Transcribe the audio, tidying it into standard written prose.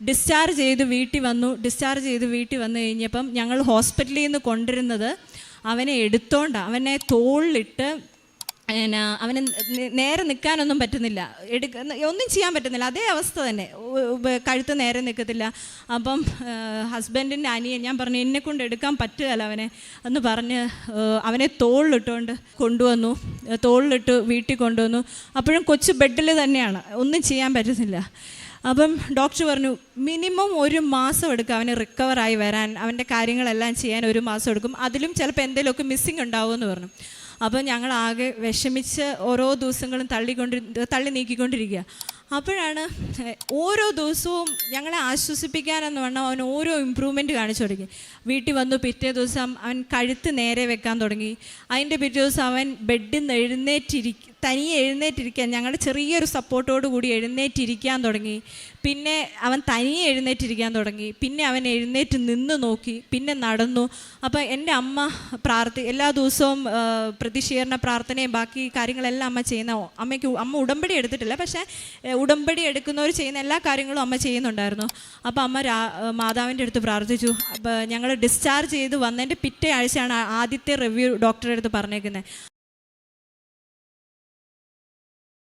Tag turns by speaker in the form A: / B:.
A: Discharge ചെയ്ത് വീട്ടിൽ വന്നു കഴിഞ്ഞപ്പം ഞങ്ങൾ ഹോസ്പിറ്റലിൽ നിന്ന് കൊണ്ടുവരുന്നത് അവനെ അവനെ തോളിലിട്ട് അവന് നേരെ നിൽക്കാനൊന്നും പറ്റുന്നില്ല, ഒന്നും ചെയ്യാൻ പറ്റുന്നില്ല, അതേ അവസ്ഥ തന്നെ, കഴുത്ത് നേരെ നിൽക്കത്തില്ല. അപ്പം ഹസ്ബൻഡിൻ്റെ അനിയൻ, ഞാൻ പറഞ്ഞു എന്നെക്കൊണ്ട് എടുക്കാൻ പറ്റുകയല്ല അവനെ എന്ന് പറഞ്ഞ് അവനെ തോളിലിട്ട് വീട്ടിൽ കൊണ്ടുവന്നു. അപ്പോഴും കൊച്ചു ബെഡിൽ തന്നെയാണ്, ഒന്നും ചെയ്യാൻ പറ്റുന്നില്ല. അപ്പം ഡോക്ടർ പറഞ്ഞു മിനിമം 1 മാസം എടുക്കും അവന് റിക്കവറായി വരാൻ, അവൻ്റെ കാര്യങ്ങളെല്ലാം ചെയ്യാൻ 1 മാസം എടുക്കും, അതിലും ചിലപ്പോൾ എന്തെങ്കിലുമൊക്കെ മിസ്സിങ് ഉണ്ടാവുമെന്ന് പറഞ്ഞു. അപ്പോൾ ഞങ്ങളാകെ വിഷമിച്ച് ഓരോ ദിവസങ്ങളും തള്ളി നീക്കിക്കൊണ്ടിരിക്കുക. അപ്പോഴാണ് ഓരോ ദിവസവും ഞങ്ങളെ ആശ്വസിപ്പിക്കാനെന്ന് പറഞ്ഞാൽ അവൻ ഓരോ ഇമ്പ്രൂവ്മെൻറ്റ് കാണിച്ചു തുടങ്ങി. വീട്ടിൽ വന്നു പിറ്റേ ദിവസം അവൻ കഴുത്ത് നേരെ വെക്കാൻ തുടങ്ങി. അതിൻ്റെ പിറ്റേ ദിവസം അവൻ ബെഡിൽ നിന്ന് തനിയെ എഴുന്നേറ്റിരിക്കാൻ, ഞങ്ങളുടെ ചെറിയൊരു സപ്പോർട്ടോട് കൂടി എഴുന്നേറ്റിരിക്കാൻ തുടങ്ങി. പിന്നെ അവൻ തനിയെ എഴുന്നേറ്റിരിക്കാൻ തുടങ്ങി. പിന്നെ അവൻ എഴുന്നേറ്റ് നിന്ന് നോക്കി, പിന്നെ നടന്നു. അപ്പോൾ എൻ്റെ അമ്മ എല്ലാ ദിവസവും പ്രതിഷേധന പ്രാർത്ഥനയും ബാക്കി കാര്യങ്ങളെല്ലാം അമ്മ ചെയ്യുന്ന, അമ്മ ഉടമ്പടി എടുത്തിട്ടില്ല, പക്ഷേ ഉടമ്പടി എടുക്കുന്നവർ ചെയ്യുന്ന എല്ലാ കാര്യങ്ങളും അമ്മ ചെയ്യുന്നുണ്ടായിരുന്നു. അപ്പോൾ അമ്മ മാതാവിൻ്റെ അടുത്ത് പ്രാർത്ഥിച്ചു. അപ്പോൾ ഞങ്ങൾ ഡിസ്ചാർജ് ചെയ്ത് വന്നതിൻ്റെ പിറ്റേ ആഴ്ചയാണ് ആദ്യത്തെ റിവ്യൂ ഡോക്ടറുടെ അടുത്ത് പറഞ്ഞേക്കുന്നത്.